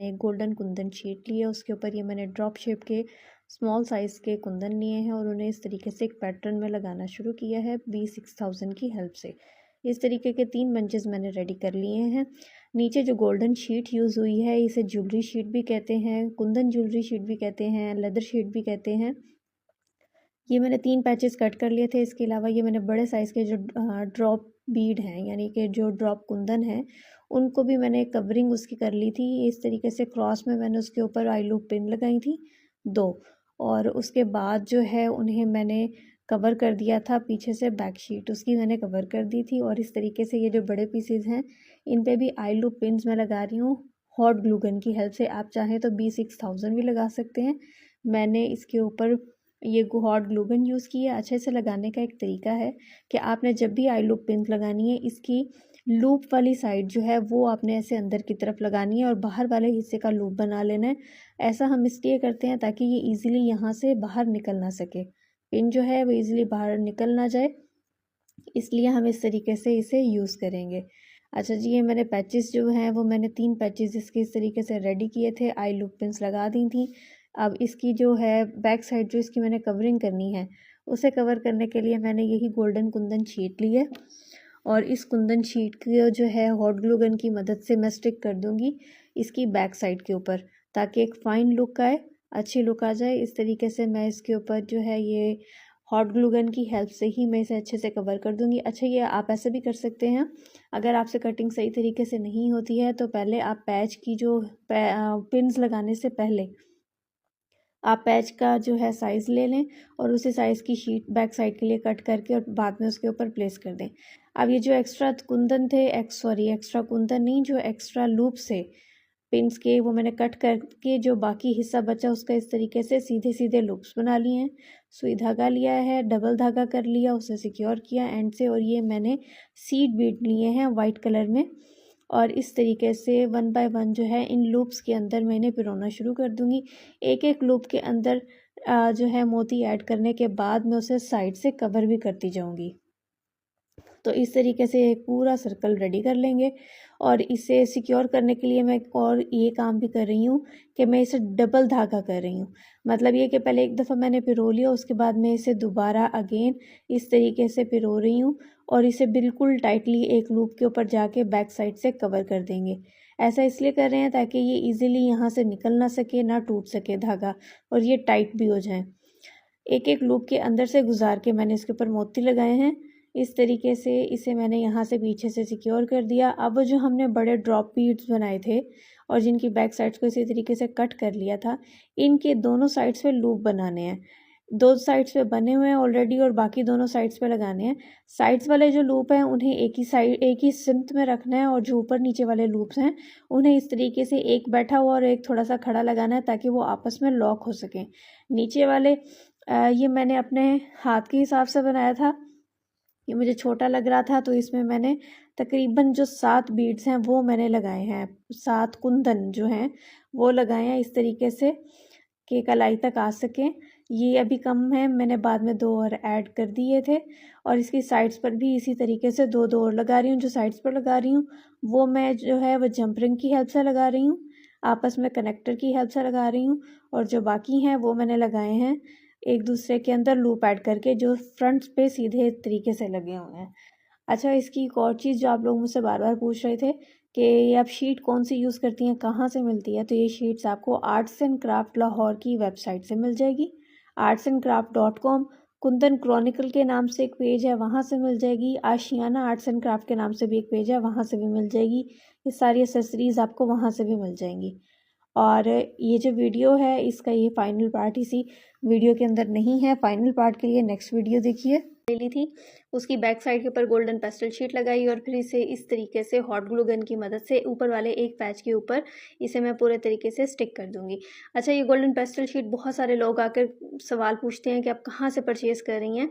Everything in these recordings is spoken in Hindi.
मैंने एक गोल्डन कुंदन शीट ली है, उसके ऊपर ये मैंने ड्रॉप शेप के स्मॉल साइज़ के कुंदन लिए हैं और उन्हें इस तरीके से एक पैटर्न में लगाना शुरू किया है B6000 की हेल्प से। इस तरीके के 3 बंचेस मैंने रेडी कर लिए हैं। नीचे जो गोल्डन शीट यूज़ हुई है इसे ज्वेलरी शीट भी कहते हैं, कुंदन ज्वेलरी शीट भी कहते हैं, लेदर शीट भी कहते हैं। ये मैंने 3 पैचेस कट कर लिए थे। इसके अलावा ये मैंने बड़े साइज़ के जो ड्रॉप बीड हैं यानी कि जो ड्रॉप कुंदन हैं उनको भी मैंने कवरिंग उसकी कर ली थी। इस तरीके से क्रॉस में मैंने उसके ऊपर आई लूप पिन लगाई थी 2 और उसके बाद जो है उन्हें मैंने कवर कर दिया था पीछे से बैक शीट उसकी मैंने कवर कर दी थी। और इस तरीके से ये जो बड़े पीसेज हैं इन पे भी आई लूप पिन्स मैं लगा रही हूँ हॉट ग्लू गन की हेल्प से। आप चाहें तो B6000 भी लगा सकते हैं। मैंने इसके ऊपर ये हॉट ग्लू गन यूज़ की है। अच्छे से लगाने का एक तरीका है कि आपने जब भी आई लूप पिन लगानी है इसकी लूप वाली साइड जो है वो आपने ऐसे अंदर की तरफ लगानी है और बाहर वाले हिस्से का लूप बना लेना है। ऐसा हम इसलिए करते हैं ताकि ये इजीली यहाँ से बाहर निकल ना सके, पिन जो है वो इजीली बाहर निकल ना जाए, इसलिए हम इस तरीके से इसे यूज़ करेंगे। अच्छा जी, ये मैंने पैचेस जो हैं वो मैंने 3 पैचेस इसके इस तरीके से रेडी किए थे, आई लूप पिन्स लगा दी थी। अब इसकी जो है बैक साइड जो इसकी मैंने कवरिंग करनी है उसे कवर करने के लिए मैंने यही गोल्डन कुंदन शीट ली है और इस कुंदन शीट को जो है हॉट ग्लू गन की मदद से मैं स्टिक कर दूंगी इसकी बैक साइड के ऊपर ताकि एक फ़ाइन लुक आए, अच्छी लुक आ जाए। इस तरीके से मैं इसके ऊपर जो है ये हॉट ग्लू गन की हेल्प से ही मैं इसे अच्छे से कवर कर दूंगी। अच्छा, ये आप ऐसे भी कर सकते हैं, अगर आपसे कटिंग सही तरीके से नहीं होती है तो पहले आप पैच की जो पिन्स लगाने से पहले आप पैच का जो है साइज़ ले लें और उसी साइज़ की शीट बैक साइड के लिए कट करके और बाद में उसके ऊपर प्लेस कर दें। अब ये जो एक्स्ट्रा कुंदन थे एक्स्ट्रा कुंदन नहीं, जो एक्स्ट्रा लूप से पिन्स के वो मैंने कट करके जो बाकी हिस्सा बचा उसका इस तरीके से सीधे सीधे लूप्स बना लिए हैं। सुई धागा लिया है, डबल धागा कर लिया, उसे सिक्योर किया एंड से और ये मैंने सीड बीड लिए हैं वाइट कलर में और इस तरीके से 1 बाय 1 जो है इन लूप्स के अंदर मैंने पिरोना शुरू कर दूंगी। एक एक लूप के अंदर जो है मोती ऐड करने के बाद मैं उसे साइड से कवर भी करती जाऊंगी। तो इस तरीके से एक पूरा सर्कल रेडी कर लेंगे और इसे सिक्योर करने के लिए मैं और ये काम भी कर रही हूँ कि मैं इसे डबल धागा कर रही हूँ। मतलब ये कि पहले एक दफ़ा मैंने पिरो लिया, उसके बाद मैं इसे दोबारा अगेन इस तरीके से पिरो रही हूँ और इसे बिल्कुल टाइटली एक लूप के ऊपर जाके बैक साइड से कवर कर देंगे। ऐसा इसलिए कर रहे हैं ताकि ये ईजिली यहाँ से निकल ना सके, ना टूट सके धागा और ये टाइट भी हो जाए। एक एक लूप के अंदर से गुजार के मैंने इसके ऊपर मोती लगाए हैं। इस तरीके से इसे मैंने यहाँ से पीछे से सिक्योर कर दिया। अब जो हमने बड़े ड्रॉप बीड्स बनाए थे और जिनकी बैक साइड्स को इसी तरीके से कट कर लिया था, इनके दोनों साइड्स पे लूप बनाने हैं। 2 साइड्स पे बने हुए हैं ऑलरेडी और बाकी दोनों साइड्स पे लगाने हैं। साइड्स वाले जो लूप हैं उन्हें एक ही सिमत में रखना है और जो ऊपर नीचे वाले लूप्स हैं उन्हें इस तरीके से एक बैठा हुआ और एक थोड़ा सा खड़ा लगाना है ताकि वो आपस में लॉक हो सकें। नीचे वाले ये मैंने अपने हाथ के हिसाब से बनाया था, ये मुझे छोटा लग रहा था तो इसमें मैंने तकरीबन जो 7 बीड्स हैं वो मैंने लगाए हैं, 7 कुंदन जो हैं वो लगाए हैं इस तरीके से कि कलाई तक आ सकें। ये अभी कम है, मैंने बाद में 2 और ऐड कर दिए थे और इसकी साइड्स पर भी इसी तरीके से 2-2 और लगा रही हूँ। जो साइड्स पर लगा रही हूँ वो मैं जो है वो जंप रिंग की हेल्प से लगा रही हूँ, आपस में कनेक्टर की हेल्प से लगा रही हूँ और जो बाकी हैं वो मैंने लगाए हैं एक दूसरे के अंदर लूप ऐड करके जो फ्रंट पे सीधे तरीके से लगे हुए हैं। अच्छा, इसकी एक और चीज़ जो आप लोग मुझसे बार बार पूछ रहे थे कि ये आप शीट कौन सी यूज़ करती हैं, कहाँ से मिलती है, तो ये शीट्स आपको आर्ट्स एंड क्राफ्ट लाहौर की वेबसाइट से मिल जाएगी। artsandcraft.com, कुंदन क्रॉनिकल के नाम से एक पेज है वहाँ से मिल जाएगी। आशियाना आर्ट्स एंड क्राफ्ट के नाम से भी एक पेज है वहाँ से भी मिल जाएगी। ये सारी एसेसरीज़ आपको वहाँ से भी मिल जाएंगी। और ये जो वीडियो है इसका ये फाइनल पार्ट इसी वीडियो के अंदर नहीं है, फाइनल पार्ट के लिए नेक्स्ट वीडियो देखिए। ले ली थी, उसकी बैक साइड के ऊपर गोल्डन पेस्टल शीट लगाई और फिर इसे इस तरीके से हॉट ग्लू गन की मदद से ऊपर वाले एक पैच के ऊपर इसे मैं पूरे तरीके से स्टिक कर दूंगी। अच्छा, ये गोल्डन पेस्टल शीट बहुत सारे लोग आकर सवाल पूछते हैं कि आप कहाँ से परचेज़ कर रही हैं,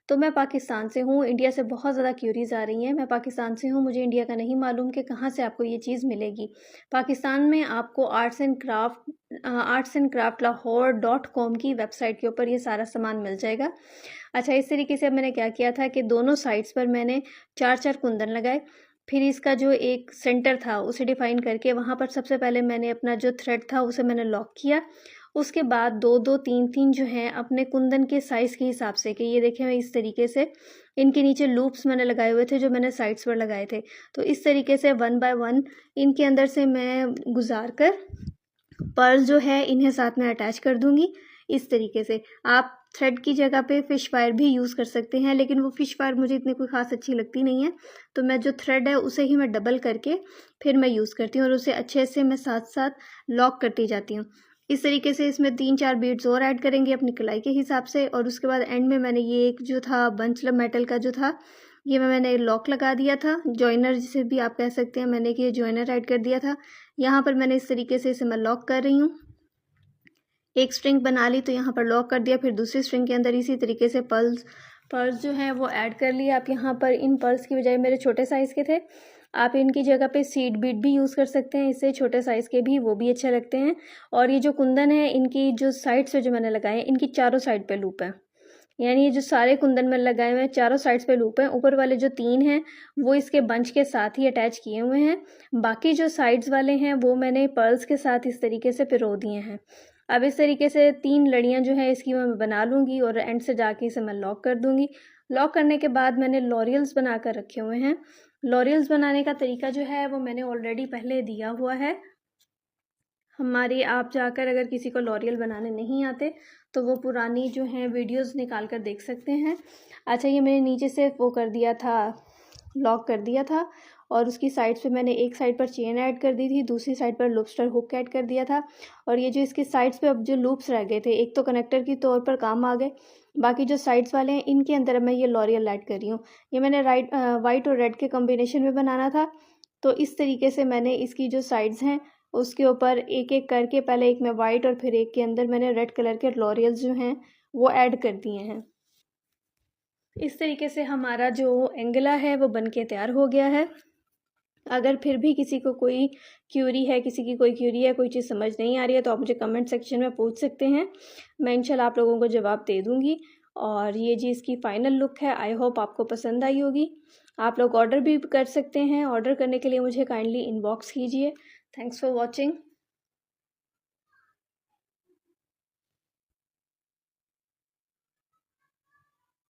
तो मैं पाकिस्तान से हूँ। इंडिया से बहुत ज़्यादा क्यूरीज आ रही हैं, मैं पाकिस्तान से हूँ, मुझे इंडिया का नहीं मालूम कि कहाँ से आपको ये चीज़ मिलेगी। पाकिस्तान में आपको artsandcraft.lahore.com की वेबसाइट के ऊपर ये सारा सामान मिल जाएगा। अच्छा, इस तरीके से मैंने क्या किया था कि दोनों साइड्स पर मैंने 4-4 कुंदन लगाए, फिर इसका जो एक सेंटर था उसे डिफाइन करके वहाँ पर सबसे पहले मैंने अपना जो थ्रेड था उसे मैंने लॉक किया। उसके बाद 2-2 3-3 जो हैं अपने कुंदन के साइज़ के हिसाब से, कि ये देखें मैं इस तरीके से इनके नीचे लूप्स मैंने लगाए हुए थे जो मैंने साइड्स पर लगाए थे। तो इस तरीके से 1 बाय 1 इनके अंदर से मैं गुजार कर पर्ल जो है इन्हें साथ में अटैच कर दूंगी। इस तरीके से आप थ्रेड की जगह पे फ़िश वायर भी यूज़ कर सकते हैं, लेकिन वो फ़िश वायर मुझे इतनी कोई ख़ास अच्छी लगती नहीं है, तो मैं जो थ्रेड है उसे ही मैं डबल करके फिर मैं यूज़ करती हूँ और उसे अच्छे से मैं साथ साथ लॉक करती जाती हूँ। इस तरीके से इसमें 3-4 बीड्स और ऐड करेंगे अपनी कलाई के हिसाब से, और उसके बाद एंड में मैंने ये एक जो था बंच मेटल का जो था ये मैंने लॉक लगा दिया था, जॉइनर जिसे भी आप कह सकते हैं, मैंने कि ये जॉइनर ऐड कर दिया था। यहाँ पर मैंने इस तरीके से इसे मैं लॉक कर रही हूँ। एक स्ट्रिंग बना ली तो यहाँ पर लॉक कर दिया, फिर दूसरी स्ट्रिंग के अंदर इसी तरीके से पर्ल्स जो हैं वो ऐड कर लिए। आप यहाँ पर इन पर्ल्स की बजाय मेरे छोटे साइज़ के थे, आप इनकी जगह पे सीड बीड भी यूज़ कर सकते हैं, इससे छोटे साइज़ के भी वो भी अच्छे लगते हैं। और ये जो कुंदन है इनकी जो साइड से जो मैंने लगाए हैं इनकी चारों साइड पे लूप है, यानी ये जो सारे कुंदन में लगाए हुए हैं चारों साइड्स पे लूप हैं। ऊपर वाले जो 3 हैं वो इसके बंच के साथ ही अटैच किए हुए हैं, बाकी जो साइड्स वाले हैं वो मैंने पर्ल्स के साथ इस तरीके से पिरो दिए हैं। अब इस तरीके से 3 लड़ियाँ जो है इसकी मैं बना लूँगी और एंड से जाके इसे मैं लॉक कर दूँगी। लॉक करने के बाद मैंने लॉरियल्स बना कर रखे हुए हैं। लॉरियल्स बनाने का तरीका जो है वो मैंने ऑलरेडी पहले दिया हुआ है हमारी। आप जाकर अगर किसी को लॉरियल बनाने नहीं आते तो वो पुरानी जो हैं वीडियोस निकाल कर देख सकते हैं। अच्छा, ये मैंने नीचे से वो कर दिया था, लॉक कर दिया था, और उसकी साइड्स पे मैंने एक साइड पर चेन ऐड कर दी थी, दूसरी साइड पर लॉबस्टर हुक ऐड कर दिया था। और ये जो इसकी साइड्स पे अब जो लूप्स रह गए थे, एक तो कनेक्टर के तौर पर काम आ गए, बाकी जो साइड्स वाले हैं इनके अंदर मैं ये लॉरियल ऐड कर रही हूँ। ये मैंने वाइट और रेड के कॉम्बिनेशन में बनाना था, तो इस तरीके से मैंने इसकी जो साइड्स हैं उसके ऊपर एक एक करके पहले एक में वाइट और फिर एक के अंदर मैंने रेड कलर के लॉरियल्स जो हैं वो ऐड कर दिए हैं। इस तरीके से हमारा जो एंगला है वो बन के तैयार हो गया है। अगर फिर भी किसी को कोई क्यूरी है, किसी की कोई क्यूरी है, कोई चीज़ समझ नहीं आ रही है, तो आप मुझे कमेंट सेक्शन में पूछ सकते हैं, मैं इंशाल्लाह आप लोगों को जवाब दे दूँगी। और ये जी इसकी फ़ाइनल लुक है, आई होप आपको पसंद आई होगी। आप लोग ऑर्डर भी कर सकते हैं, ऑर्डर करने के लिए मुझे काइंडली इनबॉक्स कीजिए। Thanks for watching.